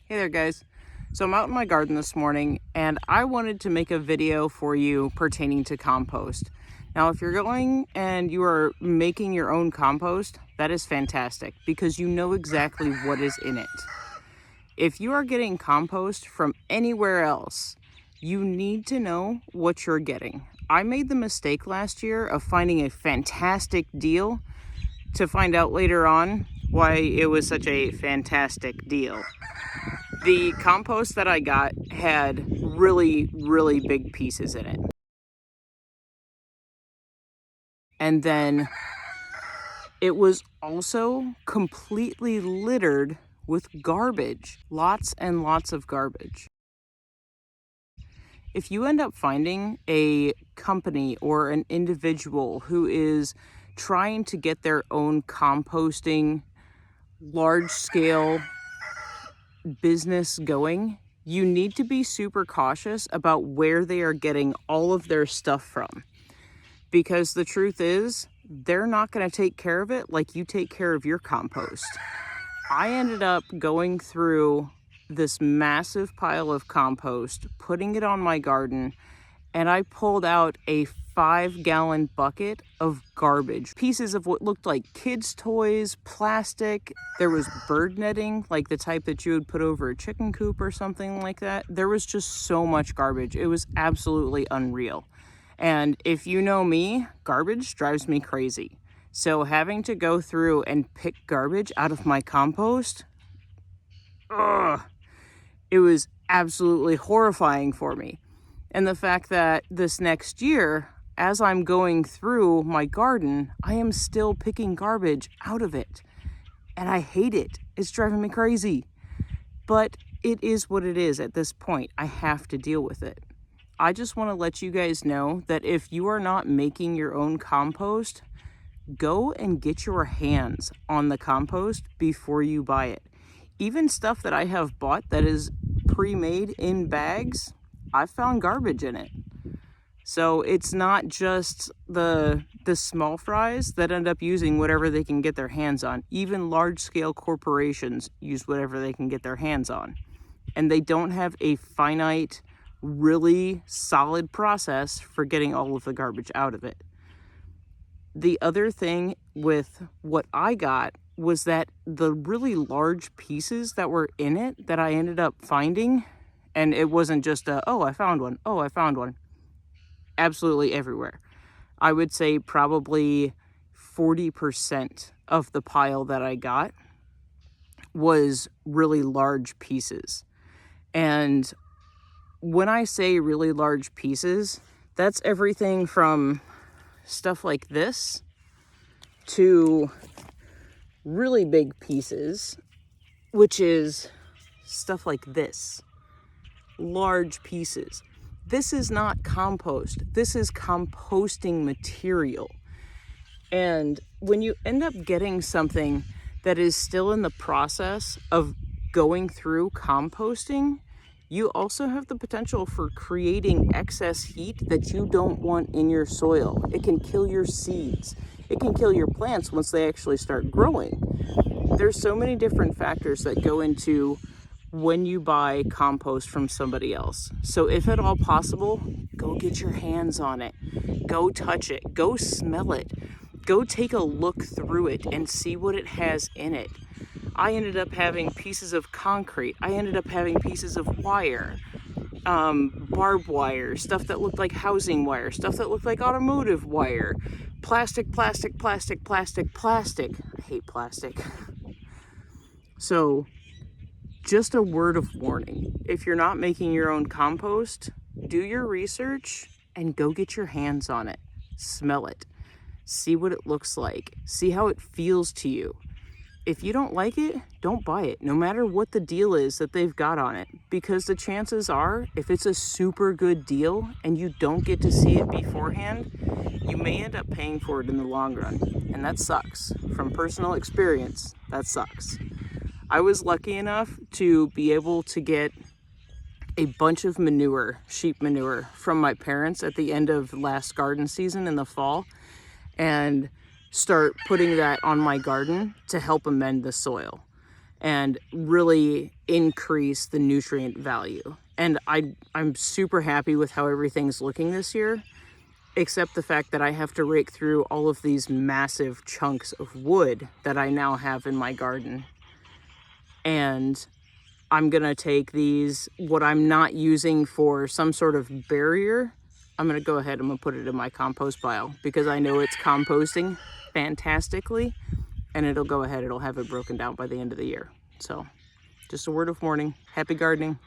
Hey there guys. So I'm out in my garden this morning and I wanted to make a video for you pertaining to compost. Now if you're going and you are making your own compost, that is fantastic because you know exactly what is in it. If you are getting compost from anywhere else, you need to know what you're getting. I made the mistake last year of finding a fantastic deal to find out later on why it was such a fantastic deal. The compost that I got had really big pieces in it. And then it was also completely littered with garbage. Lots and lots of garbage. If you end up finding a company or an individual who is trying to get their own composting, large-scale business going, you need to be super cautious about where they are getting all of their stuff from. Because the truth is, they're not going to take care of it like you take care of your compost. I ended up going through this massive pile of compost, putting it on my garden, and I pulled out a 5-gallon bucket of garbage. Pieces of what looked like kids' toys, plastic. There was bird netting, like the type that you would put over a chicken coop or something like that. There was just so much garbage. It was absolutely unreal. And if you know me, garbage drives me crazy. So having to go through and pick garbage out of my compost, it was absolutely horrifying for me. And the fact that this next year, as I'm going through my garden, I am still picking garbage out of it. And I hate it. It's driving me crazy. But it is what it is at this point. I have to deal with it. I just want to let you guys know that if you are not making your own compost, go and get your hands on the compost before you buy it. Even stuff that I have bought that is pre-made in bags, I've found garbage in it. So it's not just the small fries that end up using whatever they can get their hands on. Even large-scale corporations use whatever they can get their hands on. And they don't have a finite, really solid process for getting all of the garbage out of it. The other thing with what I got was that the really large pieces that were in it that I ended up finding, and it wasn't just oh, I found one. Oh, I found one. Absolutely everywhere. I would say probably 40% of the pile that I got was really large pieces. And when I say really large pieces, that's everything from stuff like this to really big pieces, which is stuff like this. Large pieces. This is not compost. This is composting material. And when you end up getting something that is still in the process of going through composting, you also have the potential for creating excess heat that you don't want in your soil. It can kill your seeds. It can kill your plants once they actually start growing. There's so many different factors that go into when you buy compost from somebody else. So if at all possible, go get your hands on it. Go touch it. Go smell it. Go take a look through it and see what it has in it. I ended up having pieces of concrete. I ended up having pieces of wire, barbed wire, stuff that looked like housing wire, stuff that looked like automotive wire, plastic. I hate plastic. So just a word of warning. If you're not making your own compost, do your research and go get your hands on it. Smell it. See what it looks like. See how it feels to you. If you don't like it, don't buy it, no matter what the deal is that they've got on it. Because the chances are, if it's a super good deal and you don't get to see it beforehand, you may end up paying for it in the long run. And that sucks. From personal experience, that sucks. I was lucky enough to be able to get a bunch of manure, sheep manure, from my parents at the end of last garden season in the fall, and start putting that on my garden to help amend the soil. and really increase the nutrient value. And I'm super happy with how everything's looking this year, except the fact that I have to rake through all of these massive chunks of wood that I now have in my garden. And I'm gonna take these, what I'm not using for some sort of barrier, I'm gonna go ahead and I'm gonna put it in my compost pile because I know it's composting fantastically, and it'll go ahead, it'll have it broken down by the end of the year. So just a word of warning, happy gardening.